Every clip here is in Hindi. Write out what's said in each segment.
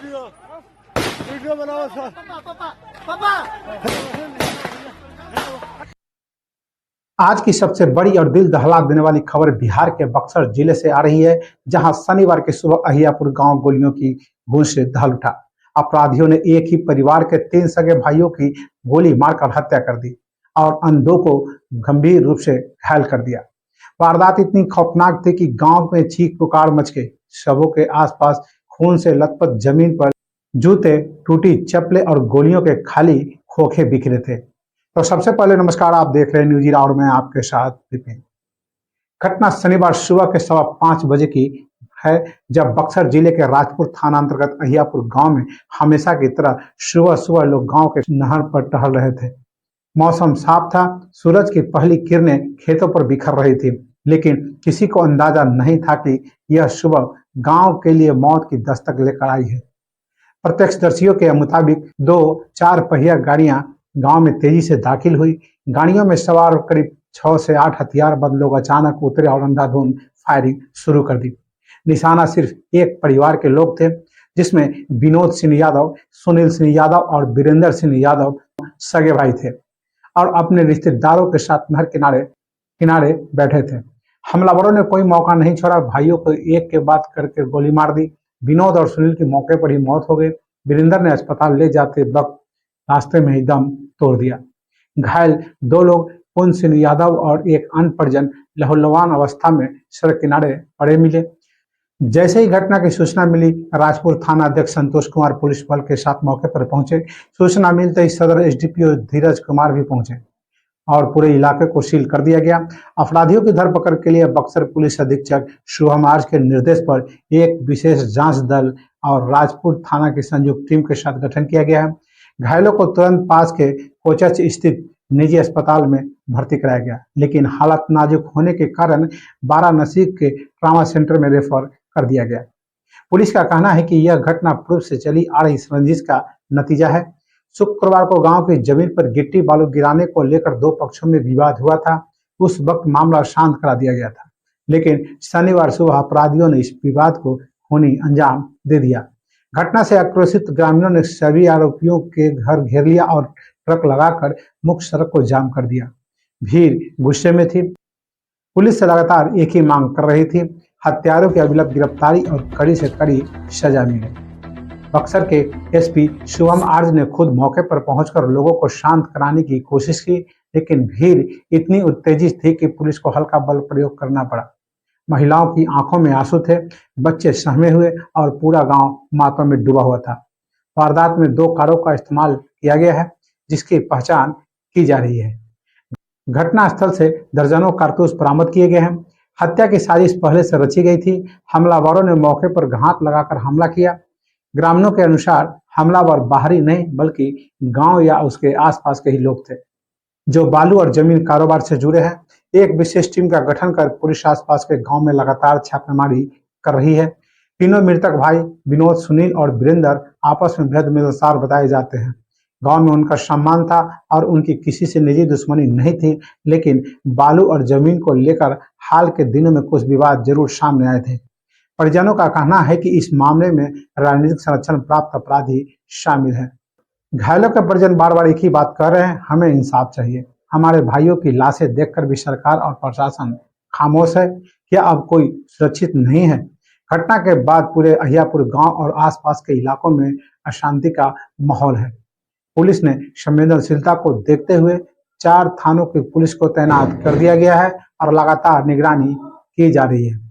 वीडियो वीडियो बनाओ सर। आज की सबसे बड़ी और दिल दहला देने वाली खबर बिहार के बक्सर जिले से आ रही है, जहां शनिवार की सुबह अहियापुर गांव गोलियों की गूंज से दहल उठा। अपराधियों ने एक ही परिवार के 3 सगे भाइयों की गोली मारकर हत्या कर दी और अन्य 2 को गंभीर रूप से घायल कर दिया। वारदात इतनी खौफनाक थी कि गांव में चीख पुकार मच गई। शवों के आसपास खून से लथपथ जमीन पर जूते, टूटी चप्पलें और गोलियों के खाली खोखे बिखरे थे। तो सबसे पहले नमस्कार, आप देख रहे हैं न्यूज ईरा और मैं आपके साथ विपिन। घटना शनिवार सुबह के 5:15 बजे की है, जब बक्सर जिले के राजपुर थाना अंतर्गत अहियापुर गांव में हमेशा की तरह सुबह सुबह लोग गांव के नहर पर टहल रहे थे। मौसम साफ था, सूरज की पहली किरणें खेतों पर बिखर रही थी, लेकिन किसी को अंदाजा नहीं था कि यह सुबह गांव के लिए मौत की दस्तक लेकर आई है। प्रत्यक्षदर्शियों के मुताबिक 2 4 पहिया गाड़ियां गांव में तेजी से दाखिल हुई। गाड़ियों में सवार करीब 6 से 8 हथियारबंद लोग अचानक उतरे और अंधाधुंध फायरिंग शुरू कर दी। निशाना सिर्फ एक परिवार के लोग थे, जिसमें विनोद सिंह यादव, सुनील सिंह यादव और वीरेंद्र सिंह यादव सगे भाई थे और अपने रिश्तेदारों के साथ नहर किनारे किनारे बैठे थे। हमलावरों ने कोई मौका नहीं छोड़ा, भाइयों को एक के बाद करके गोली मार दी। विनोद और सुनील की मौके पर ही मौत हो गई। वीरेंद्र ने अस्पताल ले जाते वक्त रास्ते में ही दम तोड़ दिया। घायल 2 लोग पुन सिंह यादव और एक अन्य परिजन लहूलुहान अवस्था में सड़क किनारे पड़े मिले। जैसे ही घटना की सूचना मिली, राजपुर थाना अध्यक्ष संतोष कुमार पुलिस बल के साथ मौके पर पहुंचे। सूचना मिलते ही सदर एसडीपीओ धीरज कुमार भी पहुंचे और पूरे इलाके को सील कर दिया गया। अपराधियों की धरपकड़ के लिए बक्सर पुलिस अधीक्षक शुभम आर्ज के निर्देश पर एक विशेष जांच दल और राजपुर थाना की संयुक्त टीम के साथ गठन किया गया है। घायलों को तुरंत पास के कोचच स्थित निजी अस्पताल में भर्ती कराया गया, लेकिन हालत नाजुक होने के कारण वाराणसी के ट्रामा सेंटर में रेफर कर दिया गया। पुलिस का कहना है कि यह घटना पूर्व से चली आ रही रंजिश का नतीजा है। शुक्रवार को गांव की जमीन पर गिट्टी बालू गिराने को लेकर 2 पक्षों में विवाद हुआ था। उस वक्त मामला शांत करा दिया गया था, लेकिन शनिवार सुबह अपराधियों ने इस विवाद को खूनी अंजाम दे दिया। घटना से आक्रोशित ग्रामीणों ने सभी आरोपियों के घर घेर लिया और ट्रक लगाकर मुख्य सड़क को जाम कर दिया। भीड़ गुस्से में थी। पुलिस से लगातार एक ही मांग कर रही थी, हत्यारों की अविलंब गिरफ्तारी और कड़ी से कड़ी सजा मिले। बक्सर के एसपी शुभम आर्ज ने खुद मौके पर पहुंचकर लोगों को शांत कराने की कोशिश की, लेकिन भीड़ इतनी उत्तेजित थी कि पुलिस को हल्का बल प्रयोग करना पड़ा। महिलाओं की आंखों में आंसू थे, बच्चे सहमे हुए और पूरा गांव मातम में डूबा हुआ था। वारदात में 2 कारों का इस्तेमाल किया गया है, जिसकी पहचान की जा रही है। घटनास्थल से दर्जनों कारतूस बरामद किए गए हैं। हत्या की साजिश पहले से रची गई थी। हमलावरों ने मौके पर घात लगाकर हमला किया। ग्रामीणों के अनुसार हमलावर बाहरी नहीं बल्कि गांव या उसके आसपास के ही लोग थे, जो बालू और जमीन कारोबार से जुड़े हैं। एक विशेष टीम का गठन कर पुलिस आसपास के गांव में लगातार छापेमारी कर रही है। तीनों मृतक भाई विनोद, सुनील और वीरेंद्र आपस में बेहद मिलनसार बताए जाते हैं। गांव में उनका सम्मान था और उनकी किसी से निजी दुश्मनी नहीं थी, लेकिन बालू और जमीन को लेकर हाल के दिनों में कुछ विवाद जरूर सामने आए थे। परिजनों का कहना है कि इस मामले में राजनीतिक संरक्षण प्राप्त अपराधी शामिल हैं। घायलों के परिजन बार बार एक ही बात कह रहे हैं, हमें इंसाफ चाहिए। हमारे भाइयों की लाशें देखकर भी सरकार और प्रशासन खामोश है। क्या अब कोई सुरक्षित नहीं है? घटना के बाद पूरे अहियापुर गांव और आसपास के इलाकों में अशांति का माहौल है। पुलिस ने संवेदनशीलता को देखते हुए 4 थानों की पुलिस को तैनात कर दिया गया है और लगातार निगरानी की जा रही है।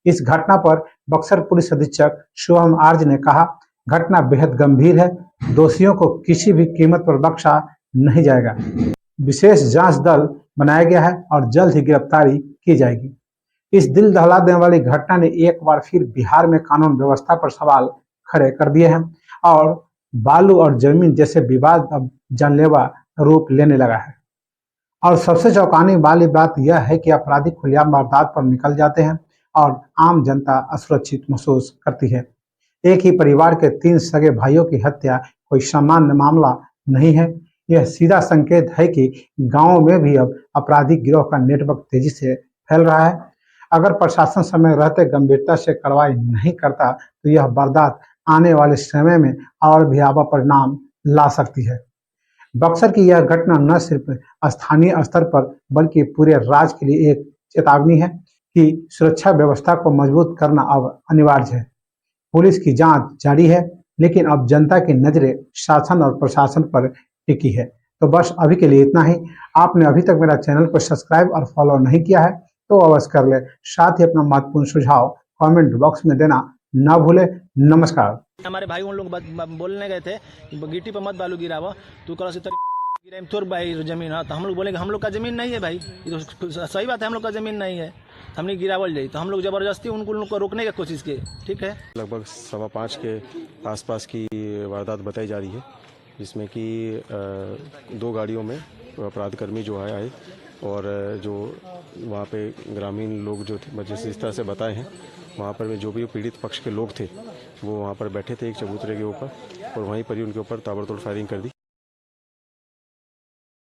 इस घटना पर बक्सर पुलिस अधीक्षक शुभम आर्ज ने कहा, घटना बेहद गंभीर है, दोषियों को किसी भी कीमत पर बख्शा नहीं जाएगा। विशेष जांच दल बनाया गया है और जल्द ही गिरफ्तारी की जाएगी। इस दिल दहला देने वाली घटना ने एक बार फिर बिहार में कानून व्यवस्था पर सवाल खड़े कर दिए हैं और बालू और जमीन जैसे विवाद अब जानलेवा रूप लेने लगा है। और सबसे चौंकाने वाली बात यह है कि अपराधी खुलेआम वारदात पर निकल जाते हैं और आम जनता असुरक्षित महसूस करती है। एक ही परिवार के 3 सगे भाइयों की हत्या कोई सामान्य मामला नहीं है। यह सीधा संकेत है कि गांव में भी अब आपराधिक गिरोह का नेटवर्क तेजी से फैल रहा है। अगर प्रशासन समय रहते गंभीरता से कार्रवाई नहीं करता तो यह वारदात आने वाले समय में और भयावह परिणाम ला सकती है। बक्सर की यह घटना न सिर्फ स्थानीय स्तर पर बल्कि पूरे राज्य के लिए एक चेतावनी है कि सुरक्षा व्यवस्था को मजबूत करना अब अनिवार्य है। पुलिस की जांच जारी है, लेकिन अब जनता की नजरें शासन और प्रशासन पर टिकी है। तो बस अभी के लिए इतना ही। आपने अभी तक मेरा चैनल को सब्सक्राइब और फॉलो नहीं किया है तो अवश्य कर ले। साथ ही अपना महत्वपूर्ण सुझाव कमेंट बॉक्स में देना न भूले। नमस्कार। हमारे भाई उन लोग बोलने गए थे गिट्टी पर मत बालू गिरावा, तू कल से गिरा तोर भाई जमीन है। तो हम लोग बोले हम लोग का जमीन नहीं है भाई, ये तो सही बात है, हम लोग का जमीन नहीं है, हमने गिरावल जाए। तो हम लोग जबरदस्ती उनको रोकने की कोशिश की। ठीक है, लगभग 5:15 के आसपास की वारदात बताई जा रही है, जिसमें कि 2 गाड़ियों में अपराधकर्मी जो आए और जो वहाँ पे ग्रामीण लोग जो थे, जैसे इस तरह से बताए हैं, वहाँ पर जो भी पीड़ित पक्ष के लोग थे वो वहाँ पर बैठे थे एक चबूतरे के ऊपर, और वहीं पर ही उनके ऊपर ताबड़तोड़ फायरिंग कर दी।